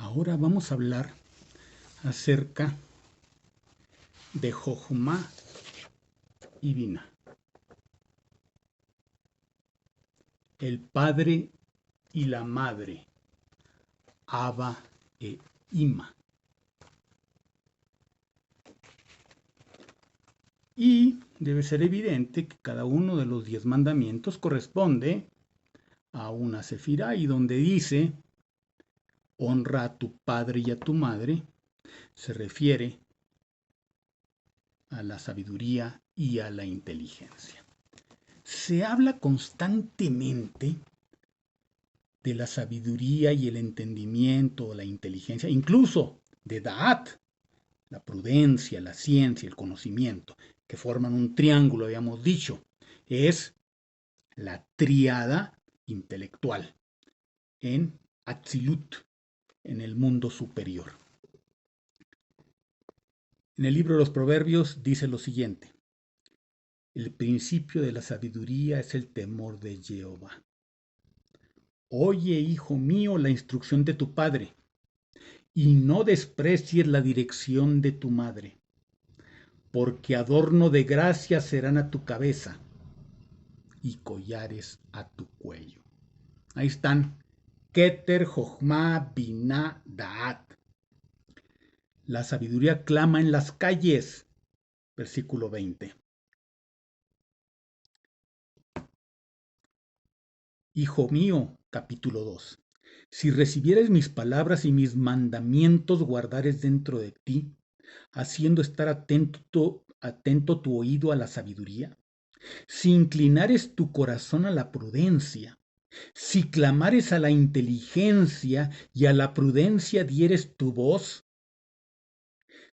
Ahora vamos a hablar acerca de Jochma y Binah, el padre y la madre, Abba e Ima. Y debe ser evidente que cada uno de los 10 mandamientos corresponde a una sefirá, y donde dice honra a tu padre y a tu madre, se refiere a la sabiduría y a la inteligencia. Se habla constantemente de la sabiduría y el entendimiento, la inteligencia, incluso de Da'at, la prudencia, la ciencia, el conocimiento, que forman un triángulo, habíamos dicho. Es la tríada intelectual en Atzilut, en el mundo superior. En el libro de los Proverbios dice lo siguiente: el principio de la sabiduría es el temor de Jehová. Oye, hijo mío, la instrucción de tu padre, y no desprecies la dirección de tu madre, porque adorno de gracia serán a tu cabeza y collares a tu cuello. Ahí están. Keter, Jochma, Binah, Da'at. La sabiduría clama en las calles. Versículo 20. Hijo mío, capítulo 2. Si recibieres mis palabras y mis mandamientos guardares dentro de ti, haciendo estar atento tu oído a la sabiduría, si inclinares tu corazón a la prudencia, si clamares a la inteligencia y a la prudencia dieres tu voz,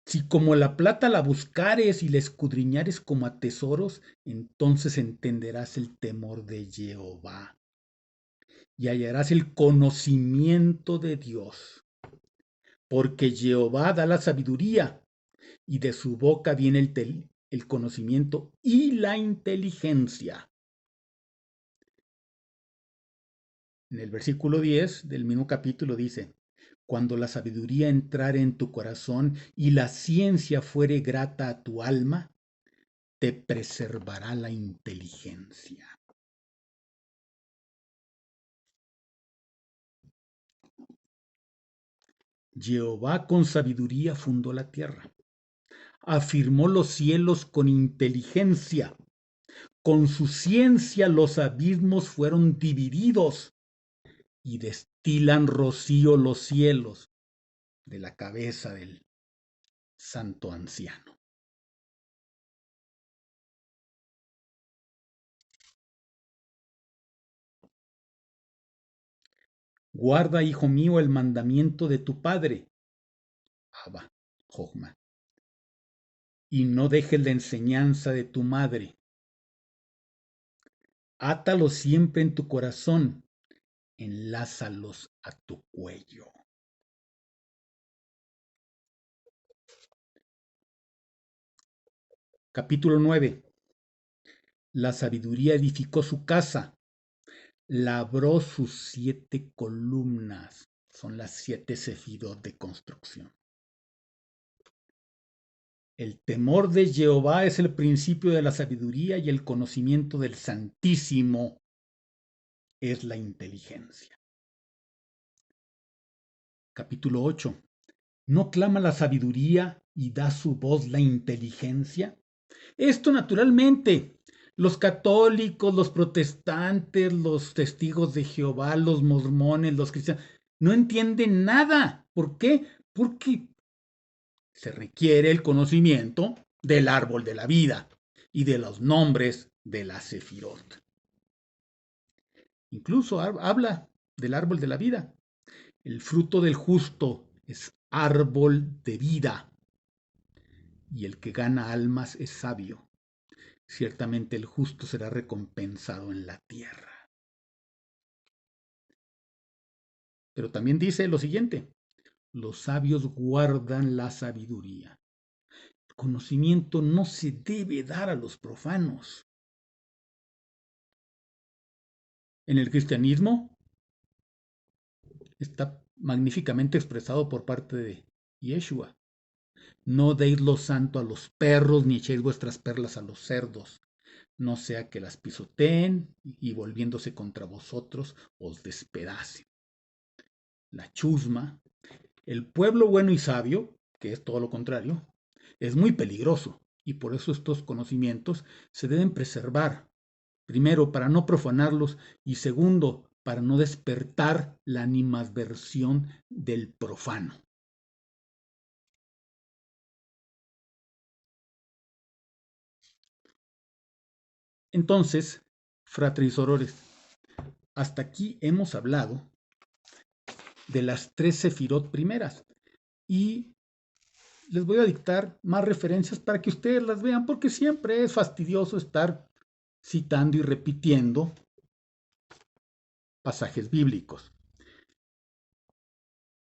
si como la plata la buscares y la escudriñares como a tesoros, entonces entenderás el temor de Jehová y hallarás el conocimiento de Dios. Porque Jehová da la sabiduría y de su boca viene el conocimiento y la inteligencia. En el versículo 10 del mismo capítulo dice: cuando la sabiduría entrare en tu corazón y la ciencia fuere grata a tu alma, te preservará la inteligencia. Jehová con sabiduría fundó la tierra, afirmó los cielos con inteligencia, con su ciencia los abismos fueron divididos y destilan rocío los cielos de la cabeza del santo anciano. Guarda, hijo mío, el mandamiento de tu padre, Abba, Jochma, y no dejes la enseñanza de tu madre. Átalos siempre en tu corazón, enlázalos a tu cuello. Capítulo 9. La sabiduría edificó su casa, labró sus 7 columnas. Son las 7 sefirot de construcción. El temor de Jehová es el principio de la sabiduría y el conocimiento del Santísimo es la inteligencia. Capítulo 8. ¿No clama la sabiduría y da su voz la inteligencia? Esto naturalmente, los católicos, los protestantes, los testigos de Jehová, los mormones, los cristianos, no entienden nada. ¿Por qué? Porque se requiere el conocimiento del árbol de la vida y de los nombres de la sefirot. Incluso habla del árbol de la vida. El fruto del justo es árbol de vida, y el que gana almas es sabio. Ciertamente el justo será recompensado en la tierra. Pero también dice lo siguiente: los sabios guardan la sabiduría. El conocimiento no se debe dar a los profanos. En el cristianismo está magníficamente expresado por parte de Yeshua. No deis lo santo a los perros, ni echéis vuestras perlas a los cerdos, no sea que las pisoteen y volviéndose contra vosotros os despedacen. La chusma, el pueblo bueno y sabio, que es todo lo contrario, es muy peligroso y por eso estos conocimientos se deben preservar. Primero, para no profanarlos y segundo, para no despertar la animadversión del profano. Entonces, fratres y sorores, hasta aquí hemos hablado de las 3 sefirot primeras y les voy a dictar más referencias para que ustedes las vean, porque siempre es fastidioso estar citando y repitiendo pasajes bíblicos.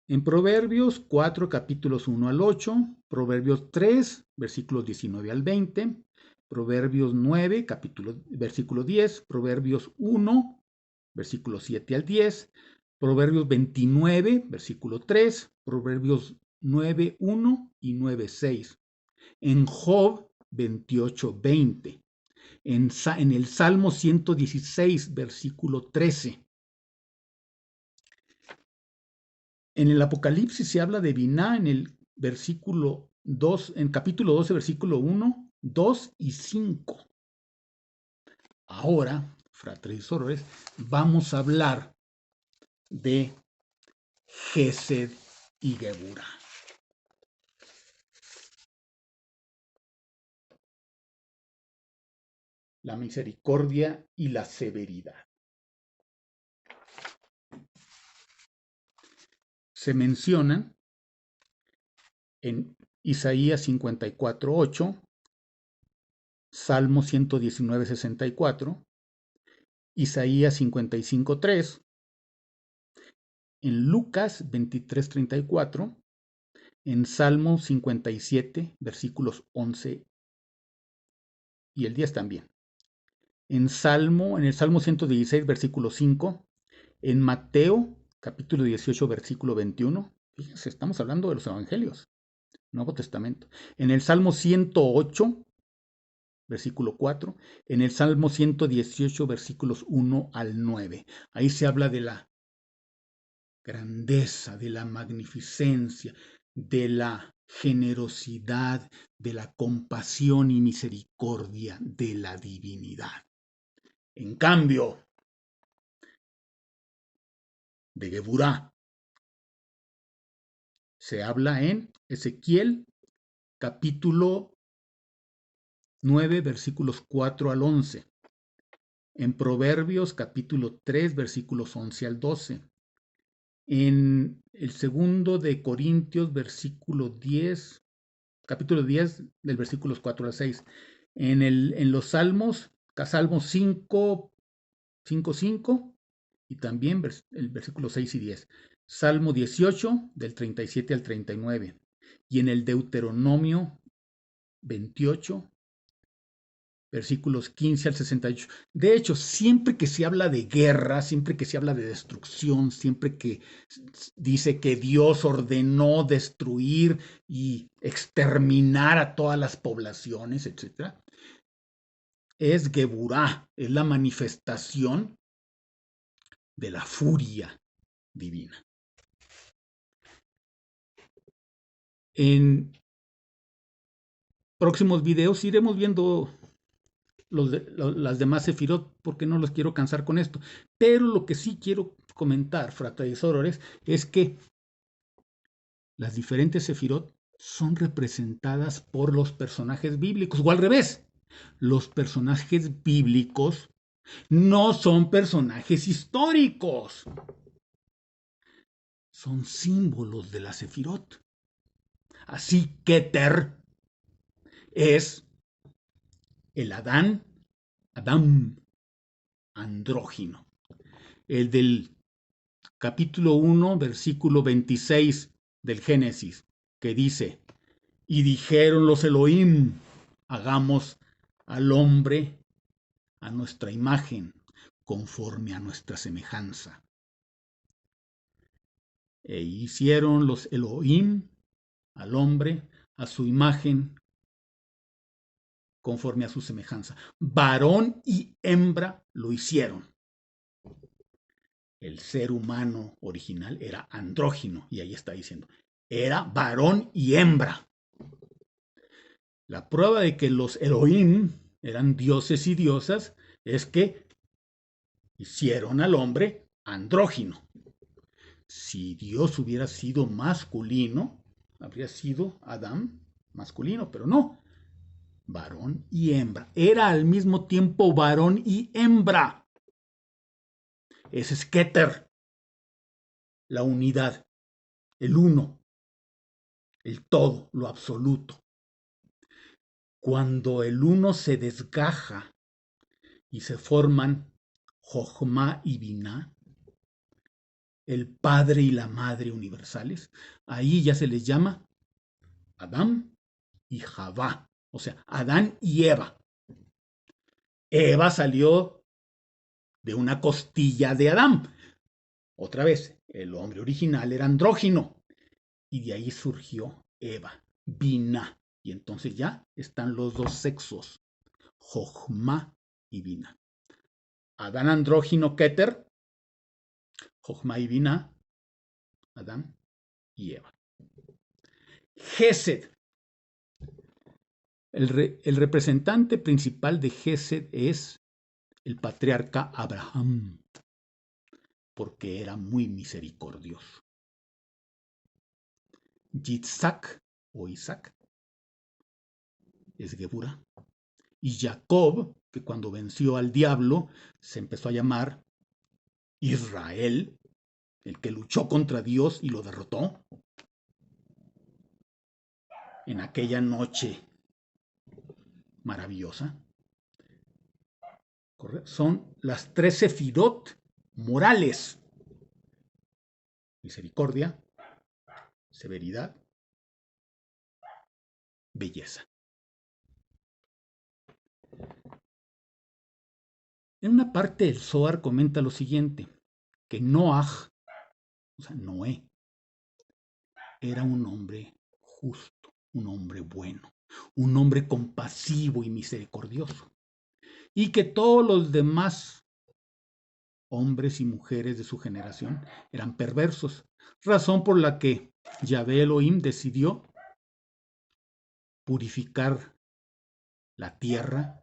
En Proverbios 4, capítulos 1 al 8, Proverbios 3, versículos 19 al 20, Proverbios 9, versículo 10, Proverbios 1, versículos 7 al 10, Proverbios 29, versículo 3, Proverbios 9, 1 y 9, 6. En Job 28, 20. En el Salmo 116, versículo 13. En el Apocalipsis se habla de Biná en el versículo 2, en capítulo 12, versículo 1, 2 y 5. Ahora, fratres y sorores, vamos a hablar de Gesed y Geburá. La misericordia y la severidad. Se mencionan en Isaías 54, 8, Salmo 119, 64, Isaías 55, 3, en Lucas 23, 34, en Salmo 57, versículos 11 y el 10 también. En el Salmo 116, versículo 5, en Mateo, capítulo 18, versículo 21. Fíjense, estamos hablando de los evangelios, Nuevo Testamento. En el Salmo 108, versículo 4, en el Salmo 118, versículos 1 al 9. Ahí se habla de la grandeza, de la magnificencia, de la generosidad, de la compasión y misericordia de la divinidad. En cambio, de Geburá se habla en Ezequiel capítulo 9, versículos 4 al 11. En Proverbios capítulo 3, versículos 11 al 12. En el segundo de Corintios, versículo 10, capítulo 10, del versículos 4 al 6. En los Salmos, Salmos 5, 5, 5 y también el versículo 6 y 10. Salmo 18, del 37 al 39. Y en el Deuteronomio 28, versículos 15 al 68. De hecho, siempre que se habla de guerra, siempre que se habla de destrucción, siempre que dice que Dios ordenó destruir y exterminar a todas las poblaciones, etc., es Geburá, es la manifestación de la furia divina. En próximos videos iremos viendo las demás sefirot porque no los quiero cansar con esto. Pero lo que sí quiero comentar, fratres y sorores, es que las diferentes sefirot son representadas por los personajes bíblicos, o al revés, los personajes bíblicos no son personajes históricos, son símbolos de la sefirot. Así que Keter es el Adán andrógino, el del capítulo 1, versículo 26 del Génesis, que dice, y dijeron los Elohim, hagamos al hombre a nuestra imagen, conforme a nuestra semejanza. E hicieron los Elohim al hombre a su imagen, conforme a su semejanza. Varón y hembra lo hicieron. El ser humano original era andrógino, y ahí está diciendo, era varón y hembra. La prueba de que los Elohim eran dioses y diosas es que hicieron al hombre andrógino. Si Dios hubiera sido masculino, habría sido Adán masculino, pero no, varón y hembra. Era al mismo tiempo varón y hembra. Ese es Keter, la unidad, el uno, el todo, lo absoluto. Cuando el uno se desgaja y se forman Jochma y Binah, el padre y la madre universales, ahí ya se les llama Adán y Javá, o sea, Adán y Eva. Eva salió de una costilla de Adán. Otra vez, el hombre original era andrógino y de ahí surgió Eva, Binah. Y entonces ya están los dos sexos, Jochma y Binah. Adán andrógino Keter, Jochma y Binah, Adán y Eva. Gesed. El representante principal de Gesed es el patriarca Abraham, porque era muy misericordioso. Yitzhak o Isaac es Geburah. Y Jacob, que cuando venció al diablo se empezó a llamar Israel, el que luchó contra Dios y lo derrotó en aquella noche maravillosa. Son las 13 sefirot morales: misericordia, severidad, belleza. En una parte el Zohar comenta lo siguiente, que Noaj, o sea, Noé, era un hombre justo, un hombre bueno, un hombre compasivo y misericordioso, y que todos los demás hombres y mujeres de su generación eran perversos, razón por la que Yahvé Elohim decidió purificar la tierra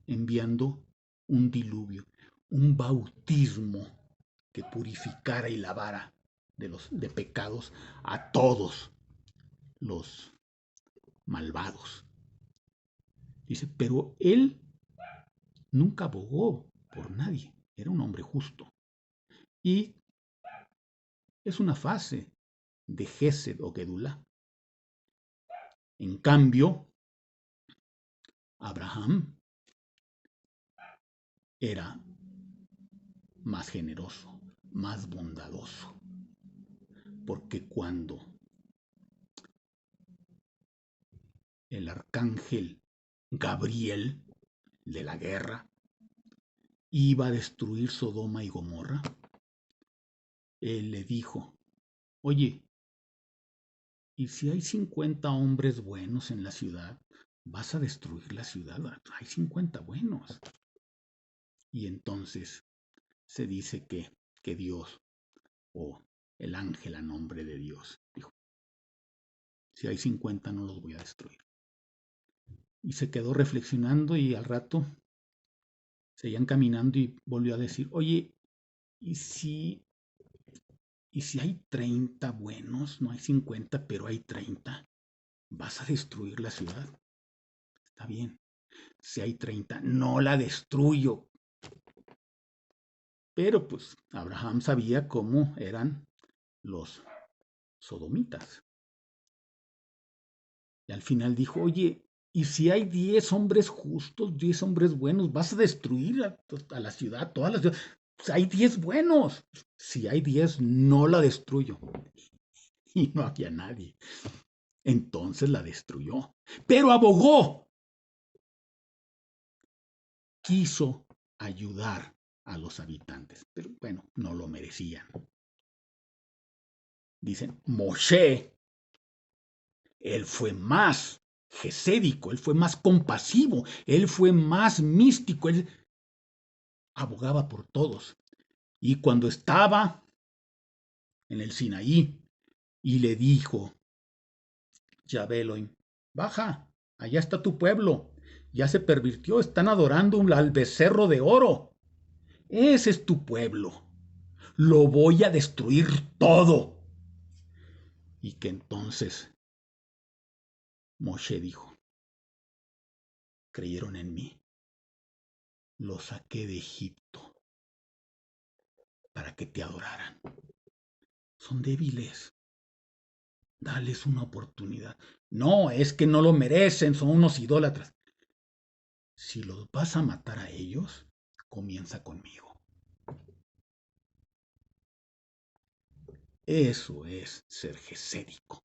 enviando un diluvio, un bautismo que purificara y lavara de pecados a todos los malvados. Dice, pero él nunca abogó por nadie, era un hombre justo. Y es una fase de Gesed o Gedulá. En cambio, Abraham era más generoso, más bondadoso, porque cuando el arcángel Gabriel de la guerra iba a destruir Sodoma y Gomorra, él le dijo, oye, ¿y si hay 50 hombres buenos en la ciudad? ¿Vas a destruir la ciudad? Hay 50 buenos. Y entonces se dice que Dios, o el ángel a nombre de Dios, dijo, si hay 50 no los voy a destruir. Y se quedó reflexionando y al rato seguían caminando y volvió a decir, oye, ¿y si hay 30 buenos? No hay 50, pero hay 30. ¿Vas a destruir la ciudad? Está bien. Si hay 30, no la destruyo. Pero pues Abraham sabía cómo eran los sodomitas. Y al final dijo, oye, ¿y si hay 10 hombres justos, 10 hombres buenos, vas a destruir a la ciudad, toda la ciudad? Pues hay 10 buenos. Si hay 10, no la destruyo. Y no había nadie. Entonces la destruyó. Pero abogó. Quiso ayudar a los habitantes. Pero bueno, no lo merecían. Dicen, Moshe, él fue más gesédico, él fue más compasivo, él fue más místico, él abogaba por todos. Y cuando estaba en el Sinaí y le dijo, Yahvé Elohim, baja, allá está tu pueblo, ya se pervirtió, están adorando al becerro de oro. Ese es tu pueblo, lo voy a destruir todo. Y que entonces Moshe dijo, creyeron en mí, los saqué de Egipto para que te adoraran. Son débiles, dales una oportunidad. No, es que no lo merecen, son unos idólatras. Si los vas a matar a ellos, comienza conmigo. Eso es ser gesédico.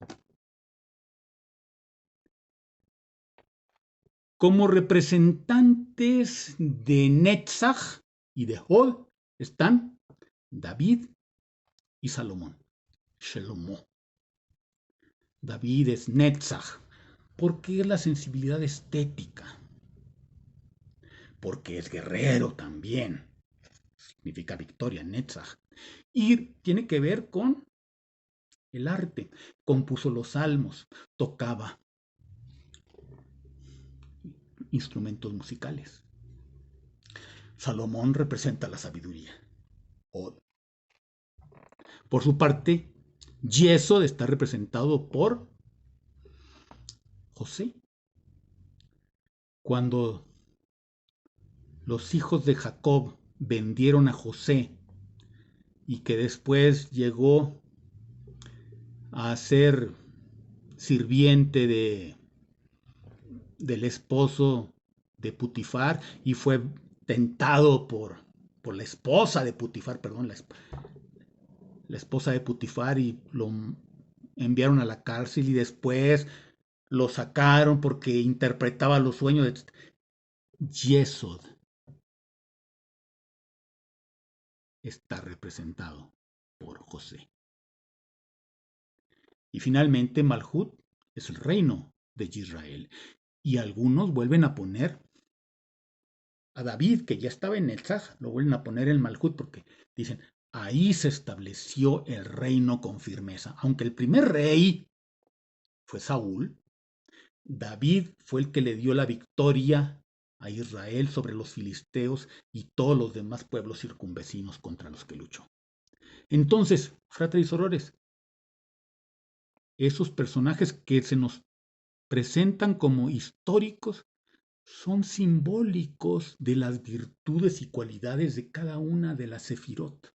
Como representantes de Netzach y de Hod están David y Salomón. Shelomo. David es Netzach, porque es la sensibilidad estética, porque es guerrero también, significa victoria, Netzach, y tiene que ver con el arte, compuso los salmos, tocaba instrumentos musicales. Salomón representa la sabiduría. Por su parte, Yesod está representado por José. Cuando los hijos de Jacob vendieron a José y que después llegó a ser sirviente del esposo de Putifar y fue tentado por la esposa de Putifar, perdón, la esposa de Putifar y lo enviaron a la cárcel y después lo sacaron porque interpretaba los sueños de Yesod. Está representado por José. Y finalmente Malhut es el reino de Israel. Y algunos vuelven a poner a David, que ya estaba en Netzach, lo vuelven a poner en Malhut porque dicen, ahí se estableció el reino con firmeza. Aunque el primer rey fue Saúl, David fue el que le dio la victoria a Israel sobre los filisteos y todos los demás pueblos circunvecinos contra los que luchó. Entonces, fratres y sorores, esos personajes que se nos presentan como históricos son simbólicos de las virtudes y cualidades de cada una de las sefirot.